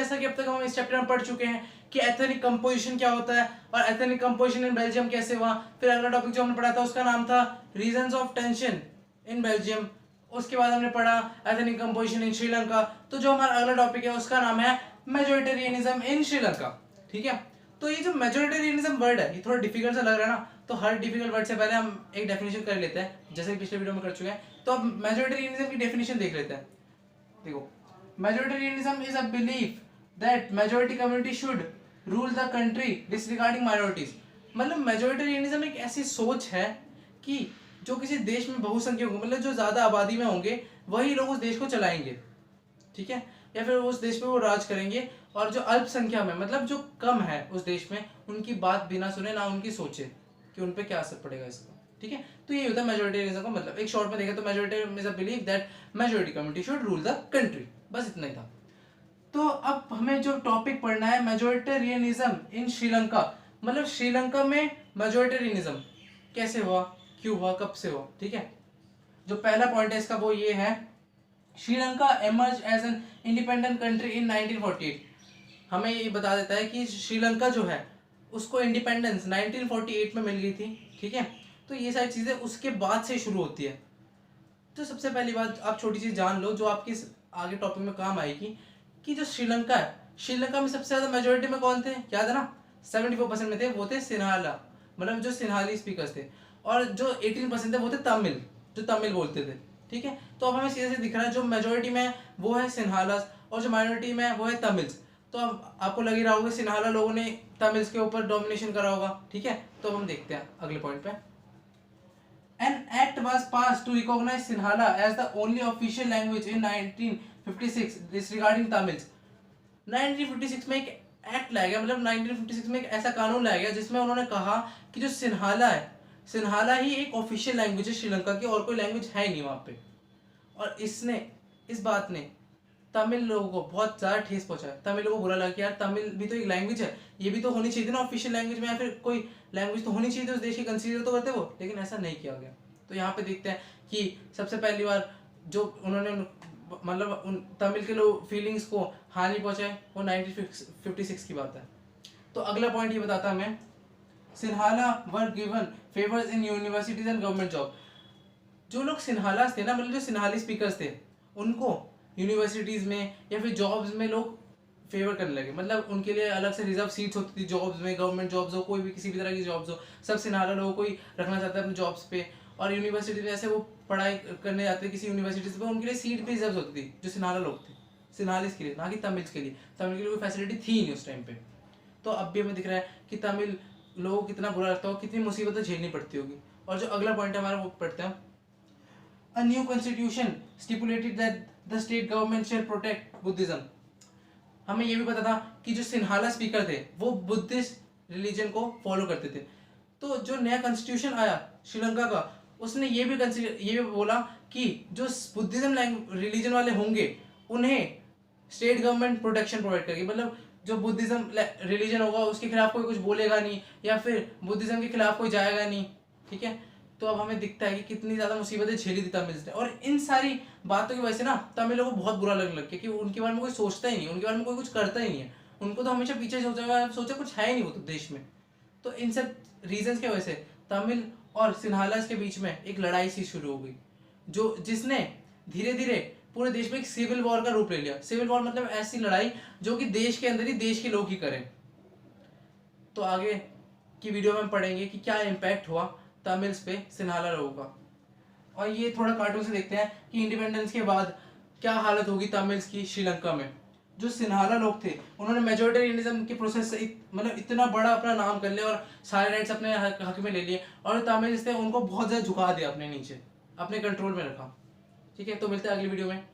जैसा कि अब तक हम इस चैप्टर में पढ़ चुके हैं कि एथनिक कंपोजिशन क्या होता है और एथनिक कंपोजिशन इन बेल्जियम कैसे हुआ। फिर अगला टॉपिक जो हमने पढ़ा था उसका नाम था reasons of tension in Belgium. उसके बाद हमने पढ़ा एथनिक कंपोजिशन इन श्रीलंका। तो जो हमारा अगला टॉपिक है उसका नाम है मेजोरिटेरियनिज्म इन श्रीलंका। ठीक है, तो ये जो मेजोरिटेरियनिज्म वर्ड है ये थोड़ा डिफिकल्ट सा लग रहा है ना, तो हर डिफिकल्ट वर्ड से पहले हम एक डेफिनेशन कर लेते हैं जैसे कि पिछले वीडियो में कर चुके हैं। तो अब मेजोरिटेरियनिज्म की डेफिनेशन देख लेते हैं। देखो, majoritarianism is a belief that majority community should rule the country disregarding minorities. मतलब मेजोरिटेरियनिज्म एक ऐसी सोच है कि जो किसी देश में बहुसंख्यक होंगे, मतलब जो ज्यादा आबादी में होंगे वही लोग उस देश को चलाएंगे, ठीक है, या फिर उस देश पे वो राज करेंगे, और जो अल्पसंख्या में मतलब जो कम है उस देश में उनकी बात बिना सुने ना उनकी सोचे कि उन पे क्या असर पड़ेगा इसका। ठीक है, तो ये होता है मेजोरिटेरियनिज्म का मतलब। एक शॉर्ट में देखा तो majoritarianism is a belief that majority community should rule the country, बस इतना ही था। तो अब हमें जो टॉपिक पढ़ना है मेजोरिटेरियनिज्म इन श्रीलंका, मतलब श्रीलंका में मेजोरिटेरियनिज्म कैसे हुआ, क्यों हुआ, कब से हुआ। ठीक है, जो पहला पॉइंट है इसका वो ये है, Sri Lanka emerge as an independent country in 1948। हमें ये बता देता है कि श्रीलंका जो है उसको इंडिपेंडेंस 1948 में मिल गई थी। ठीक है, तो ये सारी चीज़ें उसके बाद से शुरू होती है। तो सबसे पहली बात आप छोटी चीज़ जान लो जो आपकी आगे टॉपिक में काम आएगी, कि जो श्रीलंका है, श्रीलंका में सबसे ज़्यादा मेजोरिटी में कौन थे, याद है ना, 74% में थे, वो थे सिन्हाला, मतलब जो सिन्हाली स्पीकर्स थे, और जो 18% थे वो थे तमिल, जो तमिल बोलते थे। ठीक है, तो अब हमें सीधे से दिख रहा है जो मेजोरिटी में वो है सिन्हालास और जो माइनॉरिटी में वो है तमिल्स। तो अब आपको लग ही रहा होगा सिन्हाला लोगों ने तमिल्स के ऊपर डोमिनेशन करा होगा। ठीक है, तो अब हम देखते हैं अगले पॉइंट पे। An act was passed to recognize Sinhala as the only official language in 1956 disregarding Tamils. 1956 में एक एक्ट लाया गया, मतलब 1956 में एक ऐसा कानून लाया गया जिसमें उन्होंने कहा कि जो सिन्हाला है, सिन्हाला ही एक ऑफिशियल लैंग्वेज है श्रीलंका की, और कोई लैंग्वेज है ही नहीं वहाँ पे। और इस बात ने तमिल लोगों को बहुत ज़्यादा ठेस पहुंचा है। तमिल लोगों को बुरा लगा कि यार तमिल भी तो एक लैंग्वेज है, ये भी तो होनी चाहिए थी ना ऑफिशियल लैंग्वेज में, या फिर कोई लैंग्वेज तो होनी चाहिए थी उस देश की, कंसीडर तो करते वो, लेकिन ऐसा नहीं किया गया। तो यहाँ पे देखते हैं कि सबसे पहली बार जो उन्होंने मतलब उन तमिल के लोग फीलिंग्स को हानि पहुंचाए वो 1956 की बात है। तो अगला पॉइंट ये बताता है हमें, Sinhala were given favours in universities and government job. जो लोग सिन्हालास थे ना, मतलब जो सिन्हाली स्पीकर्स थे, उनको यूनिवर्सिटीज़ में या फिर जॉब्स में लोग फेवर करने लगे, मतलब उनके लिए अलग से रिजर्व सीट्स होती थी जॉब्स में, गवर्नमेंट जॉब्स हो, कोई भी किसी भी तरह की जॉब्स हो, सब सिन्हाला लोगों को ही रखना चाहता है अपने जॉब्स पे। और यूनिवर्सिटी में ऐसे वो पढ़ाई करने जाते किसी यूनिवर्सिटीज़ पे, उनके लिए सीट भी रिजर्व होती थी जो सिन्हाला लोग थे, सिन्हालिस के लिए, ना कि तमिल्स के लिए। तमिल के लिए कोई फैसिलिटी थी नहीं उस टाइम पे। तो अब भी हमें दिख रहा है कि तमिल लोगों को कितना बुरा लगता हो, कितनी मुसीबतें झेलनी पड़ती होगी। और जो अगला पॉइंट है हमारा वो पढ़ते हैं, A new constitution stipulated that the state government shall protect Buddhism. हमें ये भी पता था कि जो सिन्हाला स्पीकर थे वो बुद्धिस्ट रिलीजन को फॉलो करते थे। तो जो नया कॉन्स्टिट्यूशन आया श्रीलंका का, उसने ये भी बोला कि जो बुद्धिज्म रिलीजन वाले होंगे उन्हें स्टेट गवर्नमेंट प्रोटेक्शन प्रोवाइड करेगी, मतलब जो बुद्धिज्म रिलीजन होगा उसके खिलाफ कोई कुछ बोलेगा नहीं, या फिर बुद्धिज्म के खिलाफ कोई जाएगा नहीं। ठीक है, तो अब हमें दिखता है कि कितनी ज़्यादा मुसीबतें झेली थी तमिल्स ने, और इन सारी बातों की वजह से ना तमिलों को बहुत बुरा लगने लग गया कि उनके बारे में कोई सोचता ही नहीं, उनके बारे में कोई कुछ करता ही नहीं है, उनको तो हमेशा पीछे सोचा कुछ है ही नहीं वो तो देश में। तो इन सब रीजंस की वजह से तमिल और सिन्हालास के बीच में एक लड़ाई सी शुरू हो गई, जो जिसने धीरे धीरे पूरे देश में एक सिविल वॉर का रूप ले लिया। सिविल वॉर मतलब ऐसी लड़ाई जो कि देश के अंदर ही देश के लोग ही करें। तो आगे की वीडियो में पढ़ेंगे कि क्या इम्पैक्ट हुआ तमिल्स पे सिन्हाला लोगों का। और ये थोड़ा कार्टून से देखते हैं कि इंडिपेंडेंस के बाद क्या हालत होगी तमिल्स की श्रीलंका में। जो सिन्हाला लोग थे उन्होंने मेजोरिटेरियनिज्म के प्रोसेस से मतलब इतना बड़ा अपना नाम कर लिया और सारे राइट्स अपने हक में ले लिए, और तमिल्स थे उनको बहुत ज़्यादा झुका दिया अपने नीचे, अपने कंट्रोल में रखा। ठीक है, तो मिलते हैं अगली वीडियो में।